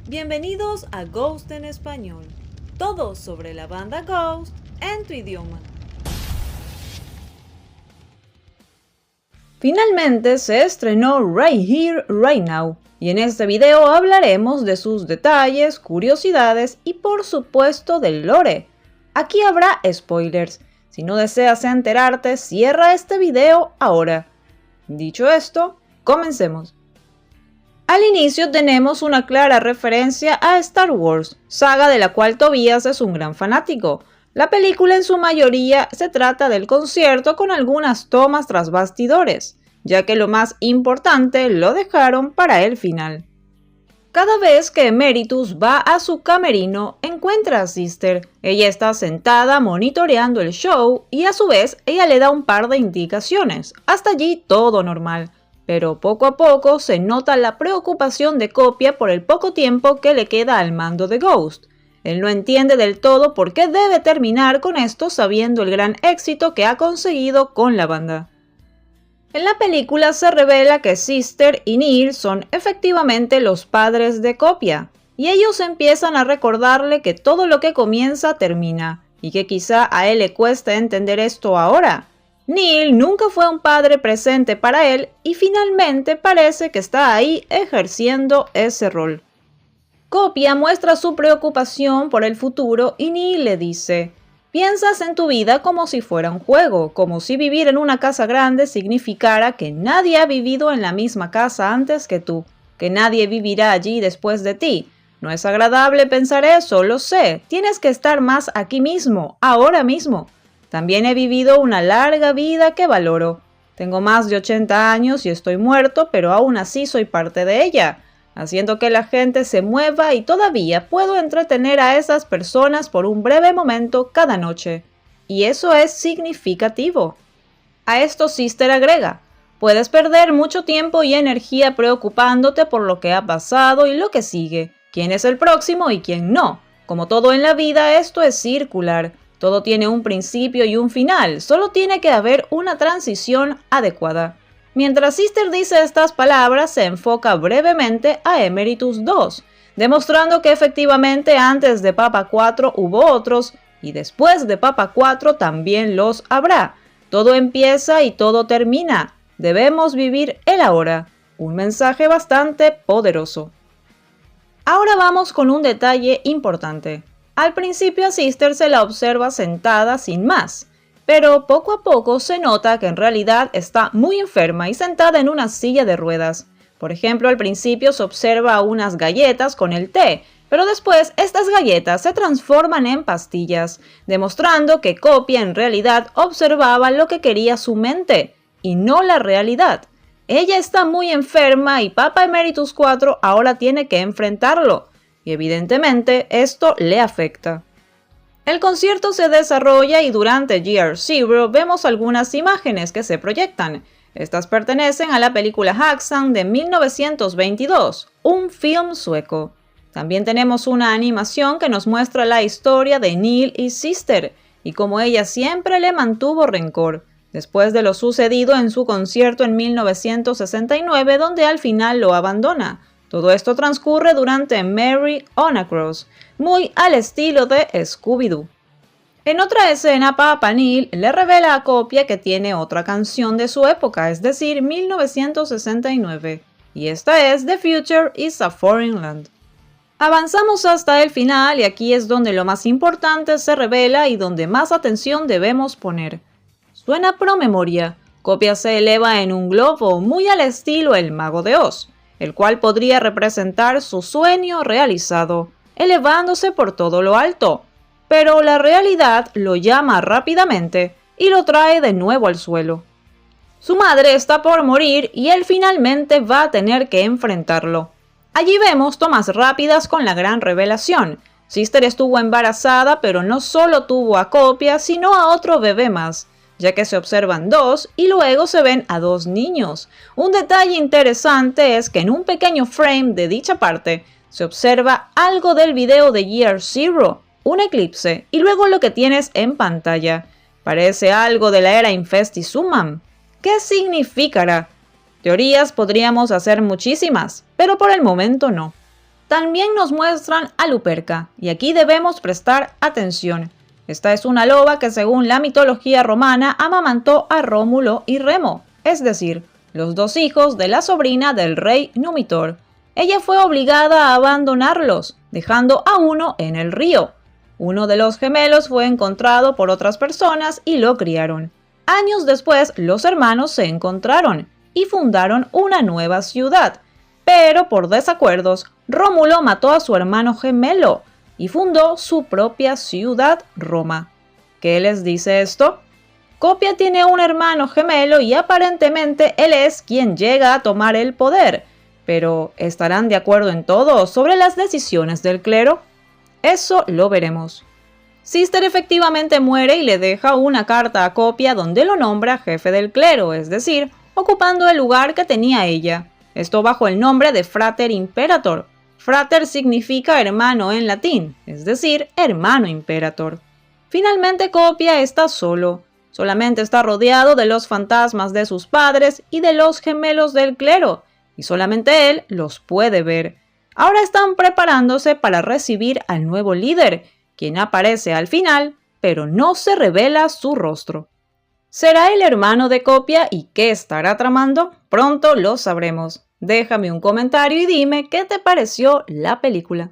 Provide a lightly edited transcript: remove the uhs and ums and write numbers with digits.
Bienvenidos a Ghost en Español. Todo sobre la banda Ghost en tu idioma. Finalmente se estrenó Right Here, Right Now, y en este video hablaremos de sus detalles, curiosidades y por supuesto del lore. Aquí habrá spoilers. Si no deseas enterarte, cierra este video ahora. Dicho esto, comencemos. Al inicio tenemos una clara referencia a Star Wars, saga de la cual Tobías es un gran fanático. La película en su mayoría se trata del concierto con algunas tomas tras bastidores, ya que lo más importante lo dejaron para el final. Cada vez que Emeritus va a su camerino, encuentra a Sister. Ella está sentada monitoreando el show y a su vez ella le da un par de indicaciones. Hasta allí todo normal. Pero poco a poco se nota la preocupación de Copia por el poco tiempo que le queda al mando de Ghost. Él no entiende del todo por qué debe terminar con esto sabiendo el gran éxito que ha conseguido con la banda. En la película se revela que Sister y Neil son efectivamente los padres de Copia, y ellos empiezan a recordarle que todo lo que comienza termina, y que quizá a él le cueste entender esto ahora. Neil nunca fue un padre presente para él y finalmente parece que está ahí ejerciendo ese rol. Copia muestra su preocupación por el futuro y Neil le dice: piensas en tu vida como si fuera un juego, como si vivir en una casa grande significara que nadie ha vivido en la misma casa antes que tú, que nadie vivirá allí después de ti. No es agradable pensar eso, lo sé, tienes que estar más aquí mismo, ahora mismo. También he vivido una larga vida que valoro. Tengo más de 80 años y estoy muerto, pero aún así soy parte de ella, haciendo que la gente se mueva y todavía puedo entretener a esas personas por un breve momento cada noche. Y eso es significativo. A esto Sister agrega: puedes perder mucho tiempo y energía preocupándote por lo que ha pasado y lo que sigue, quién es el próximo y quién no. Como todo en la vida, esto es circular. Todo tiene un principio y un final, solo tiene que haber una transición adecuada. Mientras Sister dice estas palabras, se enfoca brevemente a Emeritus II, demostrando que efectivamente antes de Papa 4 hubo otros, y después de Papa 4 también los habrá. Todo empieza y todo termina. Debemos vivir el ahora. Un mensaje bastante poderoso. Ahora vamos con un detalle importante. Al principio a Sister se la observa sentada sin más, pero poco a poco se nota que en realidad está muy enferma y sentada en una silla de ruedas. Por ejemplo, al principio se observa unas galletas con el té, pero después estas galletas se transforman en pastillas, demostrando que Copia en realidad observaba lo que quería su mente, y no la realidad. Ella está muy enferma y Papa Emeritus IV ahora tiene que enfrentarlo. Y evidentemente esto le afecta. El concierto se desarrolla y durante Year Zero vemos algunas imágenes que se proyectan. Estas pertenecen a la película Häxan de 1922, un film sueco. También tenemos una animación que nos muestra la historia de Neil y Sister y cómo ella siempre le mantuvo rencor, después de lo sucedido en su concierto en 1969 donde al final lo abandona. Todo esto transcurre durante Merry on a Cross, muy al estilo de Scooby-Doo. En otra escena, Papa Neil le revela a Copia que tiene otra canción de su época, es decir, 1969, y esta es The Future is a Foreign Land. Avanzamos hasta el final y aquí es donde lo más importante se revela y donde más atención debemos poner. Suena promemoria. Copia se eleva en un globo muy al estilo El Mago de Oz, el cual podría representar su sueño realizado, elevándose por todo lo alto. Pero la realidad lo llama rápidamente y lo trae de nuevo al suelo. Su madre está por morir y él finalmente va a tener que enfrentarlo. Allí vemos tomas rápidas con la gran revelación. Sister estuvo embarazada, pero no solo tuvo a Copia, sino a otro bebé más, ya que se observan dos y luego se ven a dos niños. Un detalle interesante es que en un pequeño frame de dicha parte se observa algo del video de Year Zero, un eclipse, y luego lo que tienes en pantalla. Parece algo de la era Infestisuman. ¿Qué significará? Teorías podríamos hacer muchísimas, pero por el momento no. También nos muestran a Luperca, y aquí debemos prestar atención. Esta es una loba que según la mitología romana amamantó a Rómulo y Remo, es decir, los dos hijos de la sobrina del rey Numitor. Ella fue obligada a abandonarlos, dejando a uno en el río. Uno de los gemelos fue encontrado por otras personas y lo criaron. Años después, los hermanos se encontraron y fundaron una nueva ciudad. Pero por desacuerdos, Rómulo mató a su hermano gemelo y fundó su propia ciudad, Roma. ¿Qué les dice esto? Copia tiene un hermano gemelo y aparentemente él es quien llega a tomar el poder. Pero, ¿estarán de acuerdo en todo sobre las decisiones del clero? Eso lo veremos. Cister efectivamente muere y le deja una carta a Copia donde lo nombra jefe del clero, es decir, ocupando el lugar que tenía ella. Esto bajo el nombre de Frater Imperator. Frater significa hermano en latín, es decir, hermano imperator. Finalmente Copia está solo. Solamente está rodeado de los fantasmas de sus padres y de los gemelos del clero, y solamente él los puede ver. Ahora están preparándose para recibir al nuevo líder, quien aparece al final, pero no se revela su rostro. ¿Será el hermano de Copia y qué estará tramando? Pronto lo sabremos. Déjame un comentario y dime qué te pareció la película.